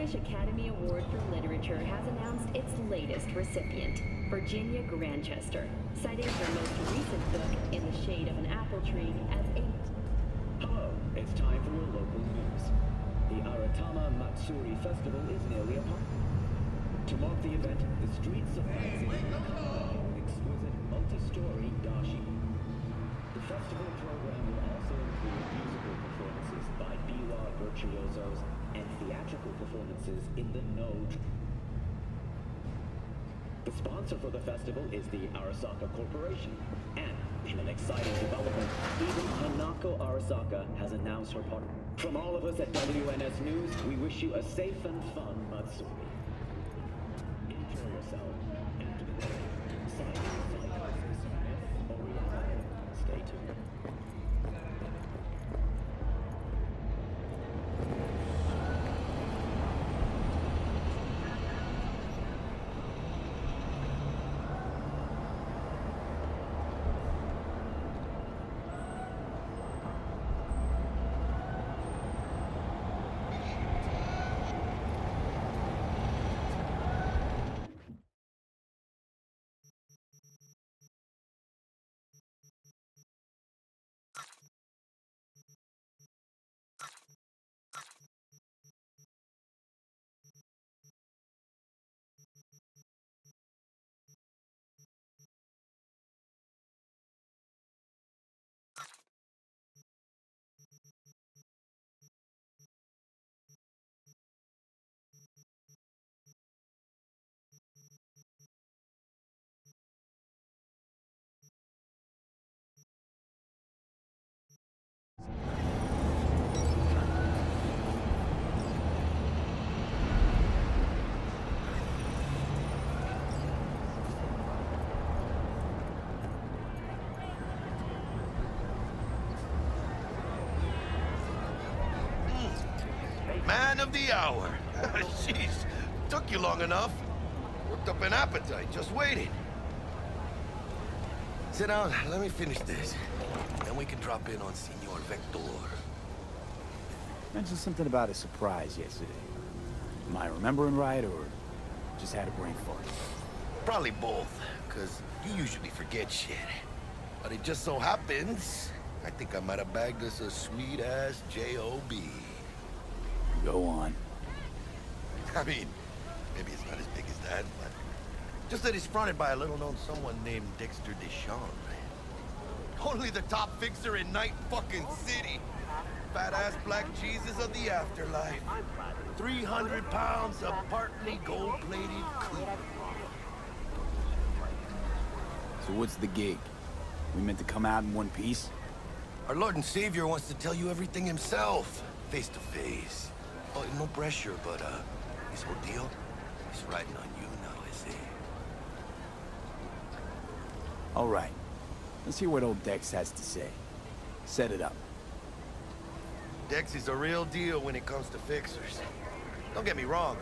British Academy Award for Literature has announced its latest recipient, Virginia Grantchester, citing her most recent book, In the Shade of an Apple Tree, as a... Hello, it's time for your local news. The Aratama Matsuri Festival is nearly upon. To mark the event, the streets of Mexico hold exquisite multi-story dashi. The festival program will also include musical performances by biwa virtuosos and theatrical performances in the Node. The sponsor for the festival is the Arasaka Corporation, and in an exciting development, even Hanako Arasaka has announced her partner. From all of us at WNS News, we wish you a safe and fun Matsuri. Enjoy yourself after the day. Psychosis, myth, or reality. Stay tuned. Man of the hour. Jeez, took you long enough. Worked up an appetite, just waiting. Sit down, let me finish this. Then we can drop in on Senor Vector. Mentioned something about a surprise yesterday. Am I remembering right, or just had a brain fart? Probably both, because you usually forget shit. But it just so happens, I think I might have bagged us a sweet-ass J.O.B. Go on. I mean, maybe it's not as big as that, but just that he's fronted by a little-known someone named Dexter Deshawn. Only the top fixer in Night fucking City. Fat-ass black Jesus of the afterlife. 300 pounds of partly gold-plated cool. So what's the gig? We meant to come out in one piece? Our Lord and Savior wants to tell you everything himself, face to face. Oh, no pressure, but this whole deal is riding on you now, is it? All right. Let's hear what old Dex has to say. Set it up. Dex is a real deal when it comes to fixers. Don't get me wrong,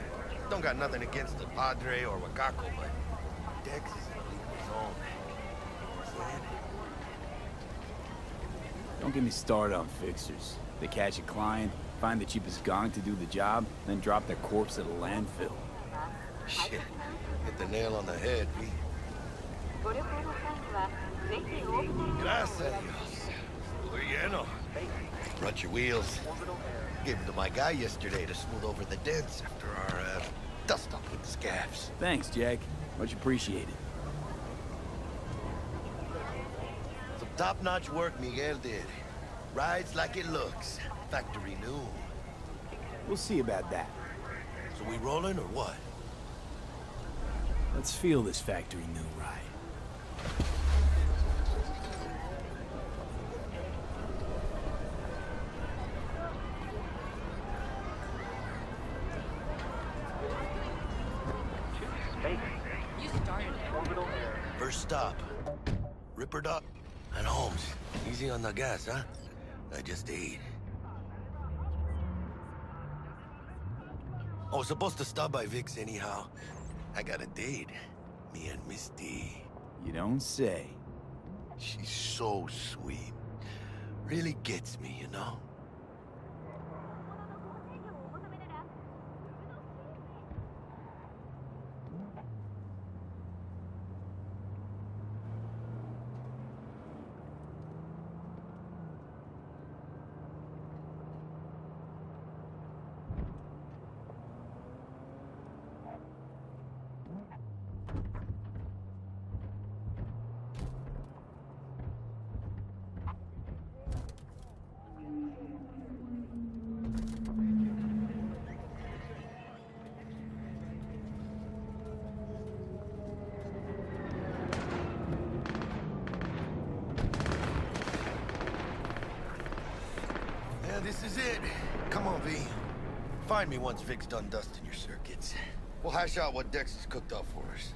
don't got nothing against the Padre or Wakako, but Dex is in a league of his own. Don't get me started on fixers. They catch a client, find the cheapest gong to do the job, then drop their corpse at a landfill. Shit, hit the nail on the head, V. Gracias a Dios. Estuvo lleno. Brought your wheels. Gave them to my guy yesterday to smooth over the dents after our dust up with the scabs. Thanks, Jack. Much appreciated. Some top-notch work Miguel did. Rides like it looks. Factory new. We'll see about that. So we rolling or what? Let's feel this factory new ride. First stop. Rippered up. And Holmes. Easy on the gas, huh? I just ate. I was supposed to stop by Vic's anyhow. I got a date. Me and Misty. You don't say. She's so sweet. Really gets me, you know? this is it. Come on, V. Find me once Vic's done dusting your circuits. We'll hash out what Dex has cooked up for us.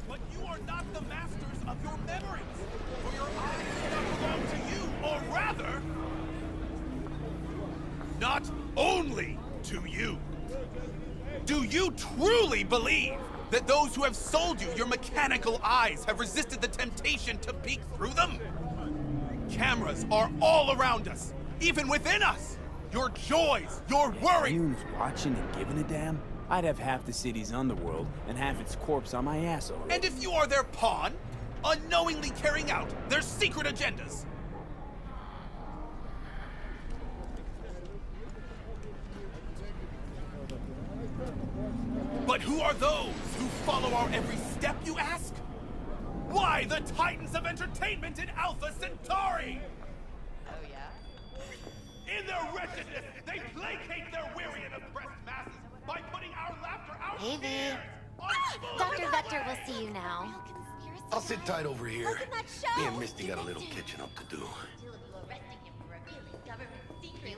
But you are not the masters of your memories, for your eyes do not belong to you, or rather, not only to you. Do you truly believe that those who have sold you your mechanical eyes have resisted the temptation to peek through them? Cameras are all around us, even within us. Your joys, your worries. Anyone who's watching and giving a damn, I'd have half the city's underworld and half its corpse on my ass already. And if you are their pawn, unknowingly carrying out their secret agendas. But who are those who follow our every step, you ask? Why, the titans of entertainment in Alpha Centauri! Oh, yeah? In their wretchedness, they placate their weary and oppressed masses by putting our laughter, our Hey, V. tears, on full Dr. Vector will see you now. I'll sit tight over here. Look at that show. Me and Misty got a little catching up to do. You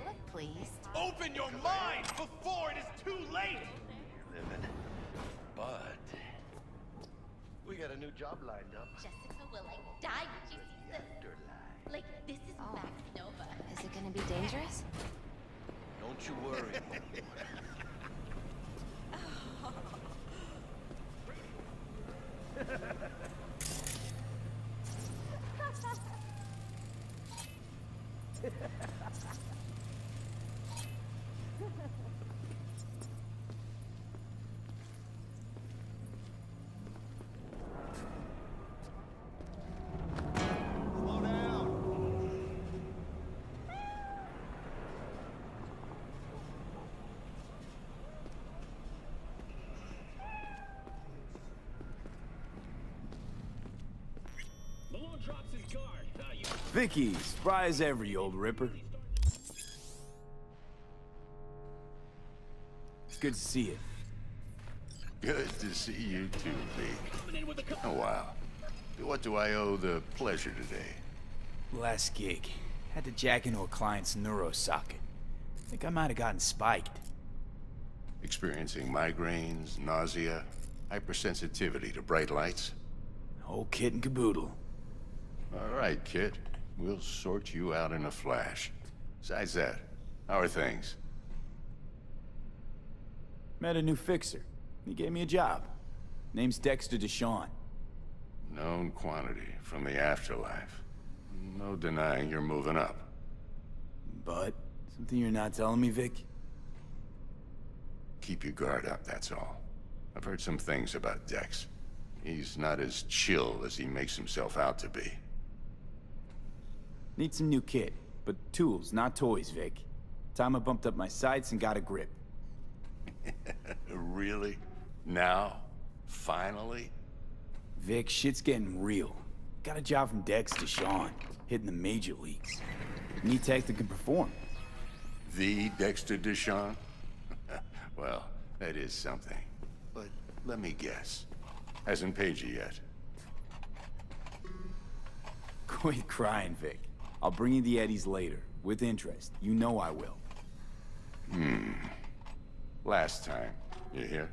look pleased. Open your mind before it is too late! Living. But we got a new job lined up. Jessica will like die when she sees this. Afterlife. Like, this is Max Nova. Is it gonna be dangerous? Don't you worry. Slow down. Malone drops his guard. You Vicky, spry as ever, you old ripper. It's good to see you. Good to see you too, V. coming in with a Oh, wow. What do I owe the pleasure today? Last gig. Had to jack into a client's neuro socket. Think I might have gotten spiked. Experiencing migraines, nausea, hypersensitivity to bright lights? Whole kit and caboodle. All right, kid. We'll sort you out in a flash. Besides that, how are things? Met a new fixer. He gave me a job. Name's Dexter DeShawn. Known quantity from the afterlife. No denying you're moving up. But, something you're not telling me, Vic? Keep your guard up, that's all. I've heard some things about Dex. He's not as chill as he makes himself out to be. Need some new kit, but tools, not toys, Vic. Time I bumped up my sights and got a grip. Really? Now? Finally? Vic, shit's getting real. Got a job from Dex to Sean, hitting the major leagues. Need tech that can perform. The Dexter DeShawn? Well, that is something. But let me guess. Hasn't paid you yet. Quit crying, Vic. I'll bring you the eddies later, with interest. You know I will. Last time. You hear?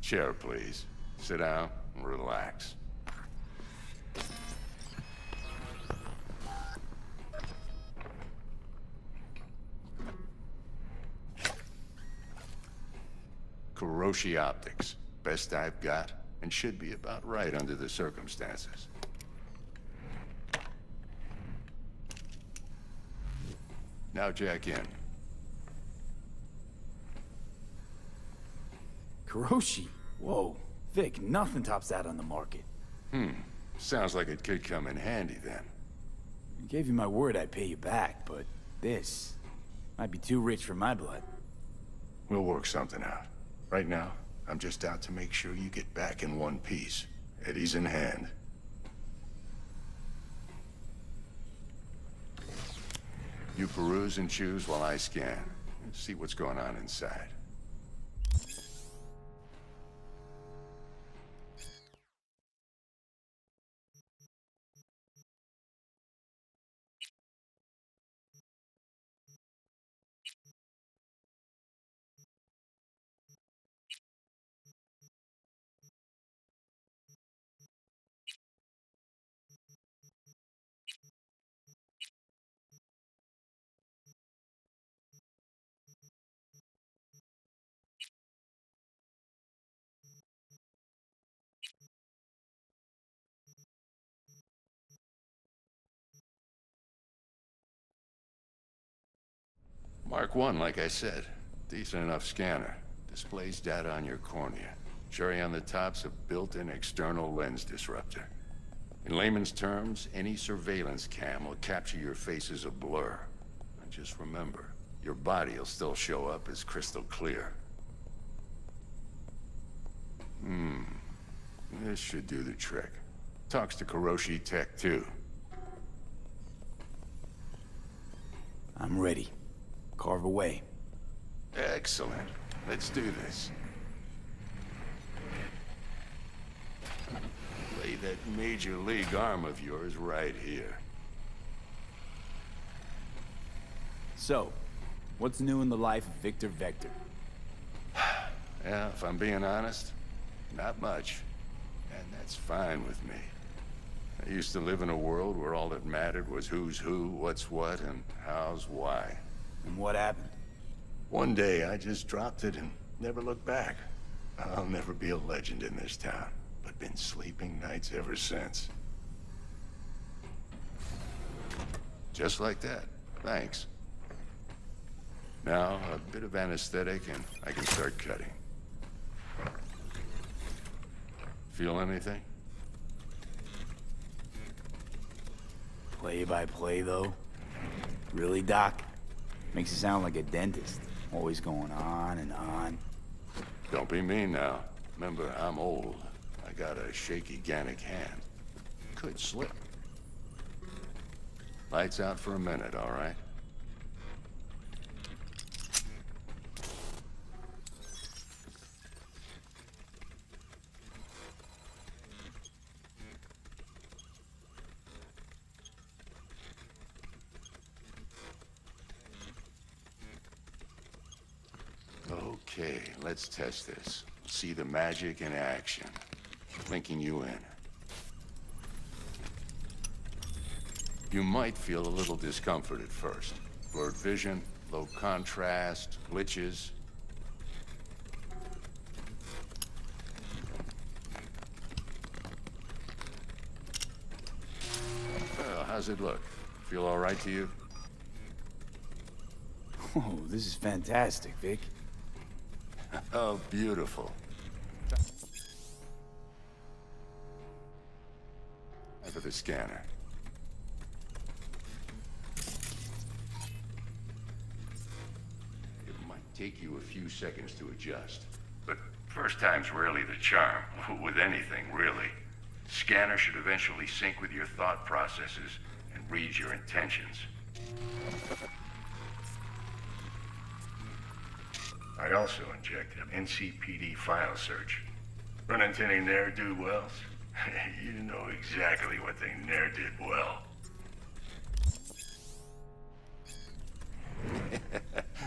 Chair, please. Sit down and relax. Kuroshi Optics. Best I've got, and should be about right under the circumstances. Now jack in. Kuroshi? Whoa. Vic, nothing tops that on the market. Sounds like it could come in handy then. I gave you my word I'd pay you back, but this might be too rich for my blood. We'll work something out. Right now, I'm just out to make sure you get back in one piece. Eddie's in hand. You peruse and choose while I scan. See what's going on inside. Mark 1, like I said. Decent enough scanner. Displays data on your cornea. Cherry on the top's a built-in external lens disruptor. In layman's terms, any surveillance cam will capture your face as a blur. And just remember, your body will still show up as crystal clear. This should do the trick. Talks to Kuroshi Tech, too. I'm ready. Carve away. Excellent. Let's do this. Lay that Major League arm of yours right here. So, what's new in the life of Victor Vector? Yeah, if I'm being honest, not much. And that's fine with me. I used to live in a world where all that mattered was who's who, what's what, and how's why. And what happened? One day, I just dropped it and never looked back. I'll never be a legend in this town, but been sleeping nights ever since. Just like that. Thanks. Now, a bit of anesthetic and I can start cutting. Feel anything? Play by play, though? Really, Doc? Makes you sound like a dentist. Always going on and on. Don't be mean now. Remember, I'm old. I got a shaky Gannic hand. Could slip. Lights out for a minute, all right? Okay, let's test this. See the magic in action. Linking you in. You might feel a little discomfort at first. Blurred vision, low contrast, glitches. Well, how's it look? Feel all right to you? Oh, this is fantastic, Vic. Oh, beautiful. Time for the scanner. It might take you a few seconds to adjust. But first time's rarely the charm, with anything, really. Scanner should eventually sync with your thought processes and read your intentions. I also injected an NCPD file search. Run into any ne'er-do-wells? You know exactly what they ne'er did well.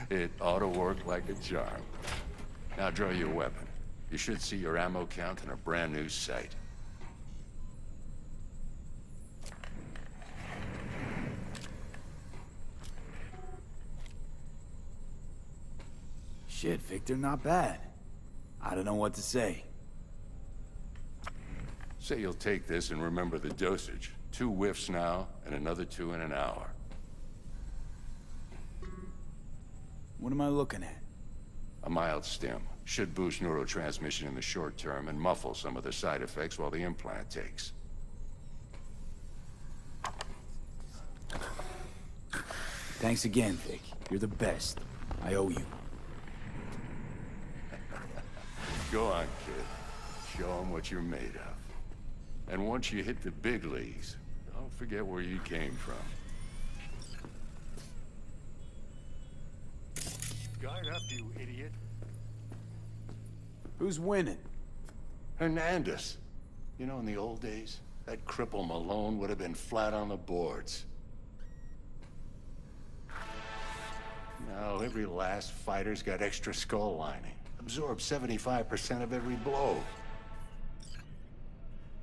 It ought to work like a charm. Now draw your weapon. You should see your ammo count in a brand new sight. Shit, Victor, not bad. I don't know what to say. Say you'll take this and remember the dosage. 2 whiffs now, and another 2 in an hour. What am I looking at? A mild stim. Should boost neurotransmission in the short term and muffle some of the side effects while the implant takes. Thanks again, Vic. You're the best. I owe you. Go on, kid. Show them what you're made of. And once you hit the big leagues, don't forget where you came from. Guard up, you idiot. Who's winning? Hernandez. You know, in the old days, that cripple Malone would have been flat on the boards. Now, every last fighter's got extra skull lining. Absorbs 75% of every blow.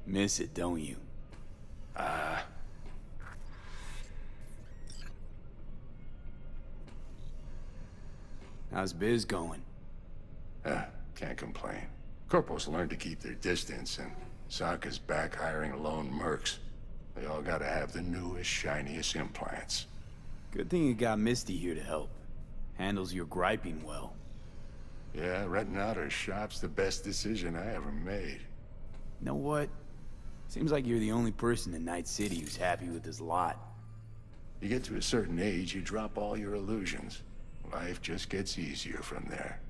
Miss it, don't you? How's biz going? Can't complain. Corporals learn to keep their distance, and Sokka's back hiring lone mercs. They all gotta have the newest, shiniest implants. Good thing you got Misty here to help. Handles your griping well. Yeah, renting out her shop's the best decision I ever made. Know what? Seems like you're the only person in Night City who's happy with his lot. You get to a certain age, you drop all your illusions. Life just gets easier from there.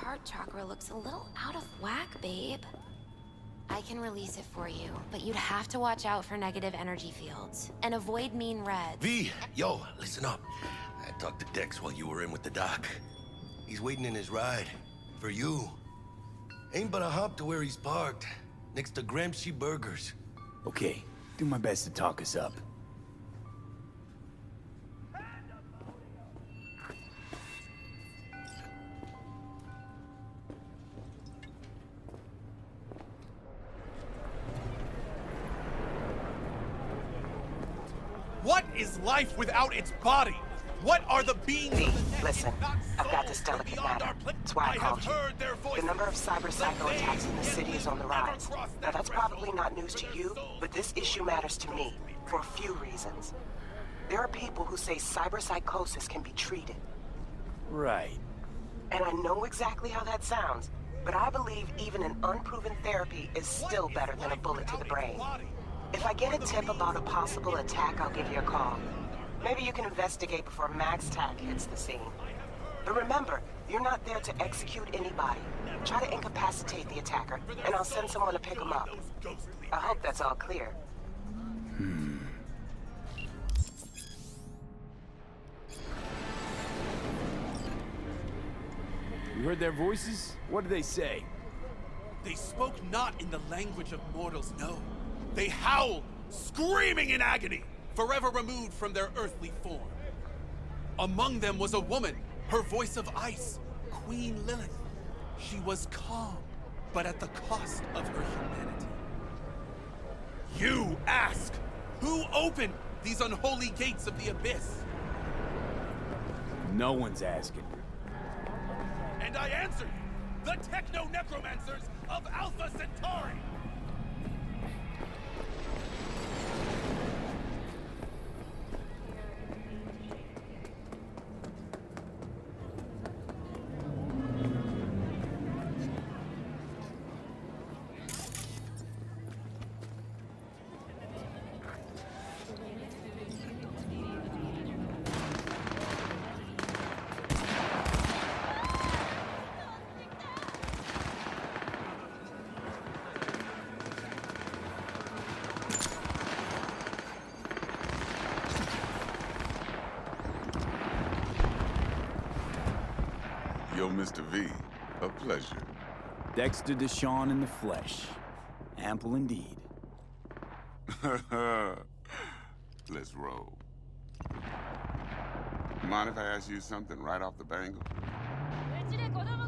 Heart chakra looks a little out of whack, babe. I can release it for you, but you'd have to watch out for negative energy fields and avoid mean reds. V, yo, listen up. I talked to Dex while you were in with the doc. He's waiting in his ride. For you. Ain't but a hop to where he's parked. Next to Gramsci Burgers. Okay, do my best to talk us up. What is life without its body? What are the beings of the net? Listen, if not I've got this souls delicate beyond matter. our pla- That's why I have called you. heard their voices. The number of cyber-psycho attacks in the city is on the rise. Now that's probably not news to you, but this issue matters to me for a few reasons. There are people who say cyberpsychosis can be treated. Right. And I know exactly how that sounds, but I believe even an unproven therapy is still better than a bullet to the brain. If I get a tip about a possible attack, I'll give you a call. Maybe you can investigate before Max Tack hits the scene. But remember, you're not there to execute anybody. Try to incapacitate the attacker, and I'll send someone to pick him up. I hope that's all clear. You heard their voices? What did they say? They spoke not in the language of mortals, no. They howled, screaming in agony, forever removed from their earthly form. Among them was a woman, her voice of ice, Queen Lilith. She was calm, but at the cost of her humanity. You ask, who opened these unholy gates of the abyss? No one's asking. And I answer you, the techno-necromancers of Alpha Centauri! Yo, Mr. V, a pleasure. Dexter Deshawn in the flesh. Ample indeed. Let's roll. Mind if I ask you something right off the bangle?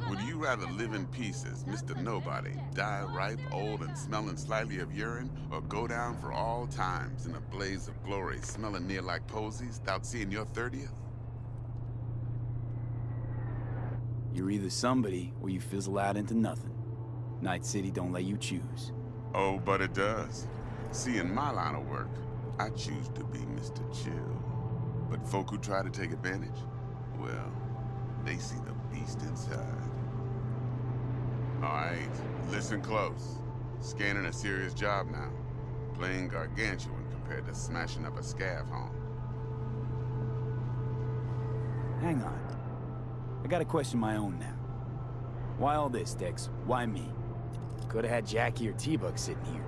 Would you rather live in pieces, Mr. Nobody, die ripe, old, and smelling slightly of urine, or go down for all times in a blaze of glory, smelling near like posies, without seeing your 30th? You're either somebody, or you fizzle out into nothing. Night City don't let you choose. Oh, but it does. See, in my line of work, I choose to be Mr. Chill. But folk who try to take advantage, well, they see the beast inside. All right, listen close. Scanning a serious job now. Playing gargantuan compared to smashing up a scav home. Hang on. I gotta question my own now. Why all this, Dex? Why me? Could've had Jackie or T-Bug sitting here.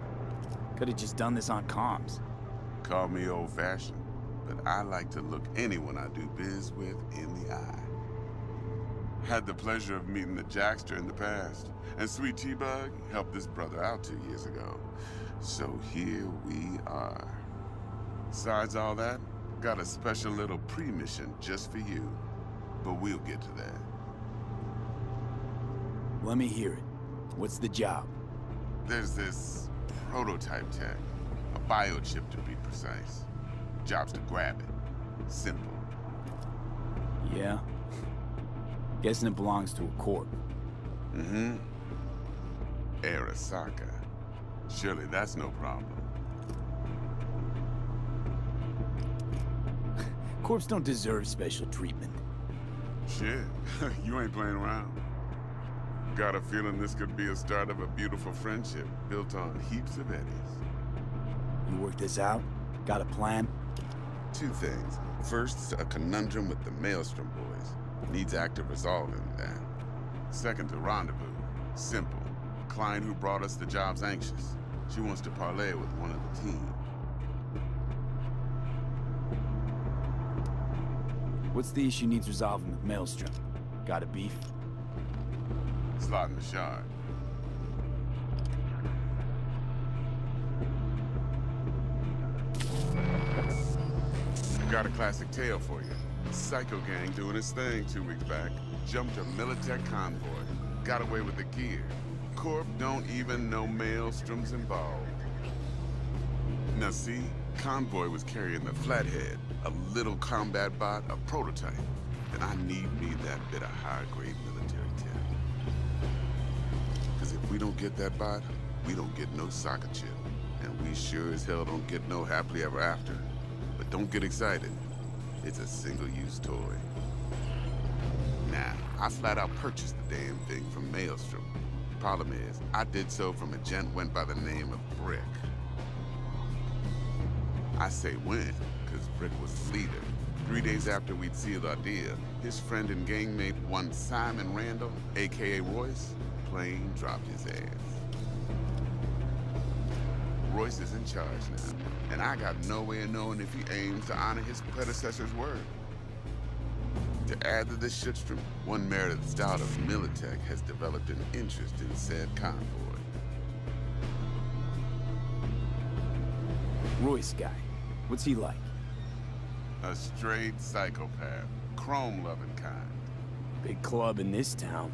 Could've just done this on comms. Call me old-fashioned, but I like to look anyone I do biz with in the eye. Had the pleasure of meeting the Jackster in the past, and Sweet T-Bug helped this brother out 2 years ago. So here we are. Besides all that, got a special little pre-mission just for you. But we'll get to that. Let me hear it. What's the job? There's this prototype tech. A biochip to be precise. Job's to grab it. Simple. Yeah? Guessing it belongs to a corp. Mm-hmm. Arasaka. Surely that's no problem. Corps don't deserve special treatment. Shit, you ain't playing around. Got a feeling this could be a start of a beautiful friendship built on heaps of eddies. You work this out? Got a plan? Two things. First, a conundrum with the Maelstrom boys. Needs active resolving, that. Second, a rendezvous. Simple. Client who brought us the job's anxious. She wants to parlay with one of the team. What's the issue needs resolving with Maelstrom? Got a beef? Slotting the shard. Got a classic tale for you. Psycho gang doing his thing 2 weeks back. Jumped a Militech convoy. Got away with the gear. Corp don't even know Maelstrom's involved. Now see, convoy was carrying the Flathead, a little combat bot, a prototype. And I need me that bit of high-grade military tech. Because if we don't get that bot, we don't get no soccer chip. And we sure as hell don't get no happily ever after. But don't get excited. It's a single-use toy. Now, I flat out purchased the damn thing from Maelstrom. Problem is, I did so from a gent went by the name of Brick. I say went, because Brick was the leader. 3 days after we'd sealed our deal, his friend and gangmate, one Simon Randall, a.k.a. Royce, plain dropped his ass. Royce is in charge now, and I got no way of knowing if he aims to honor his predecessor's word. To add to this shitstorm, one Meredith Stout of Militech has developed an interest in said convoy. Royce guy. What's he like? A straight psychopath. Chrome-loving kind. Big club in this town.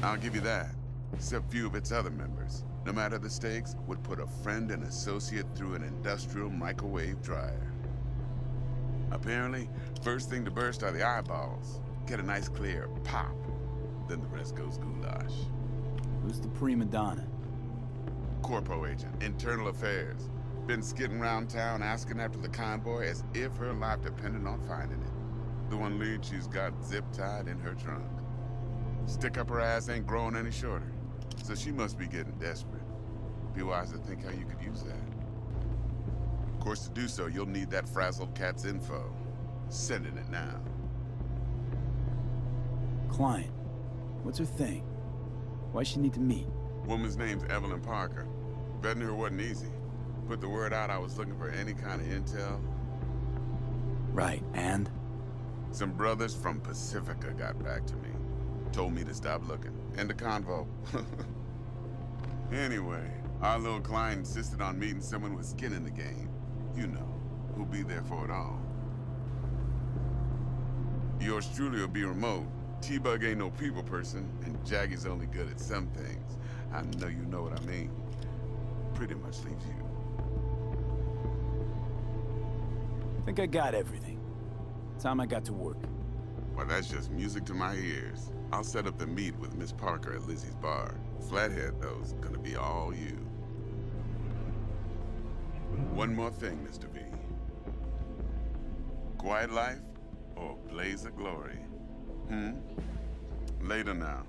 I'll give you that. Except few of its other members, no matter the stakes, would put a friend and associate through an industrial microwave dryer. Apparently, first thing to burst are the eyeballs. Get a nice clear pop. Then the rest goes goulash. Who's the prima donna? Corpo agent, internal affairs. Been skidding around town asking after the convoy as if her life depended on finding it. The one lead she's got zip-tied in her trunk. Stick up her ass ain't growing any shorter, so she must be getting desperate. Be wise to think how you could use that. Of course, to do so, you'll need that frazzled cat's info. Sending it now. Client. What's her thing? Why's she need to meet? Woman's name's Evelyn Parker. Vetting her wasn't easy. Put the word out I was looking for any kind of intel. Right, and? Some brothers from Pacifica got back to me. Told me to stop looking. End the convo. Anyway, Our little client insisted on meeting someone with skin in the game. You know, who'll be there for it all. Yours truly will be remote. T-Bug ain't no people person, and Jaggy's only good at some things. I know you know what I mean. Pretty much leaves you. I think I got everything. Time I got to work. Well, that's just music to my ears. I'll set up the meet with Miss Parker at Lizzie's bar. Flathead, though's gonna be all you. One more thing, Mr. V. Quiet life or blaze of glory? Later now.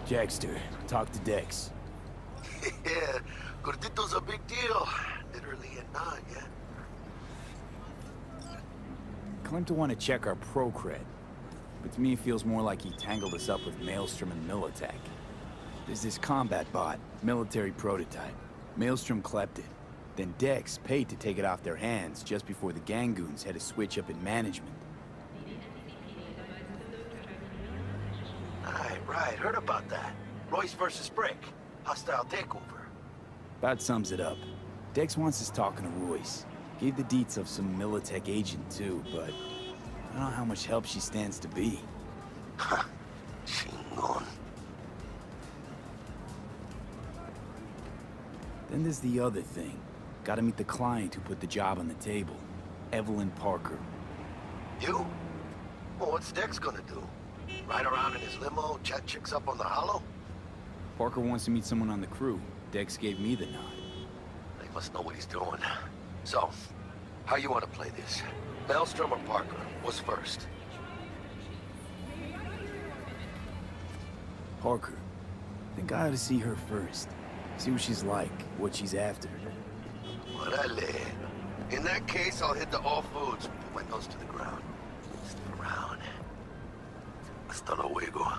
Jackster, talk to Dex. Yeah, Gordito's a big deal. Literally and not, yeah. Claimed to want to check our pro cred, but to me it feels more like he tangled us up with Maelstrom and Militech. There's this combat bot, military prototype. Maelstrom clept it. Then Dex paid to take it off their hands just before the Gangoons had a switch up in management. Right, heard about that. Royce versus Brick. Hostile takeover. That sums it up. Dex wants us talking to Royce. Gave the deets of some Militech agent too, but I don't know how much help she stands to be. Ha! Chingon. Then there's the other thing. Gotta meet the client who put the job on the table. Evelyn Parker. You? Well, what's Dex gonna do? Ride around in his limo, chat chicks up on the hollow? Parker wants to meet someone on the crew. Dex gave me the nod. He must know what he's doing. So, how you want to play this? Maelstrom or Parker? What's first? Parker. Think I ought to see her first. See what she's like, what she's after. Orale. In that case, I'll hit the all foods, put my nose to the ground. Stick around. Hasta luego.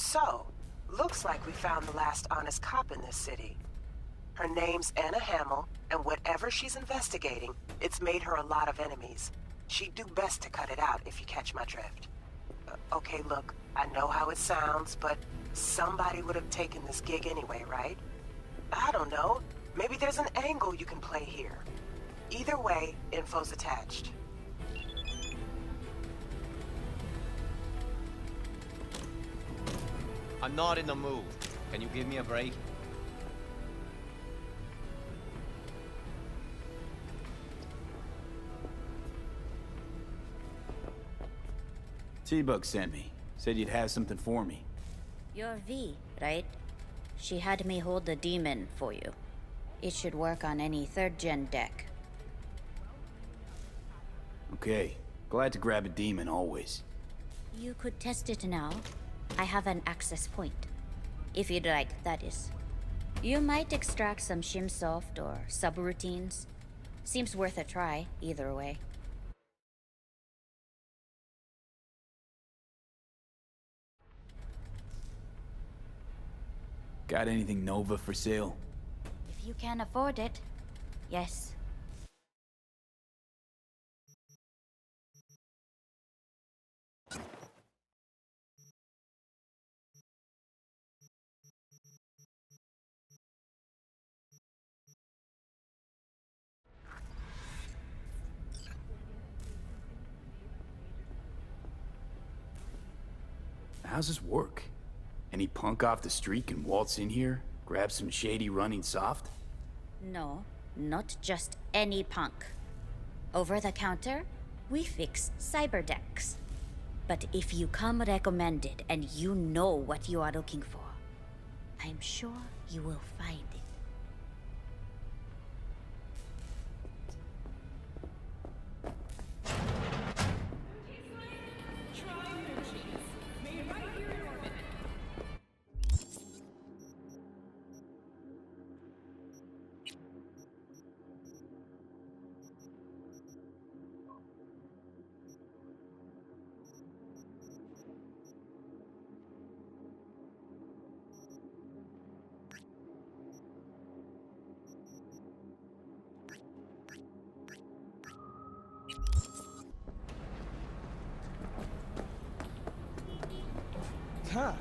So, looks like we found the last honest cop in this city. Her name's Anna Hamill, and whatever she's investigating, it's made her a lot of enemies. She'd do best to cut it out, if you catch my drift. Okay, look, I know how it sounds, but somebody would have taken this gig anyway, right? I don't know. Maybe there's an angle you can play here. Either way, info's attached. I'm not in the mood. Can you give me a break? T-Bug sent me. Said you'd have something for me. You're V, right? She had me hold the demon for you. It should work on any 3rd gen deck. Okay. Glad to grab a demon, always. You could test it now. I have an access point. If you'd like, that is. You might extract some shimsoft or subroutines. Seems worth a try, either way. Got anything Nova for sale? If you can afford it, yes. How's this work? Any punk off the street can waltz in here, grab some shady running soft? No, not just any punk. Over the counter, we fix cyber decks. But if you come recommended and you know what you are looking for, I'm sure you will find it. Huh.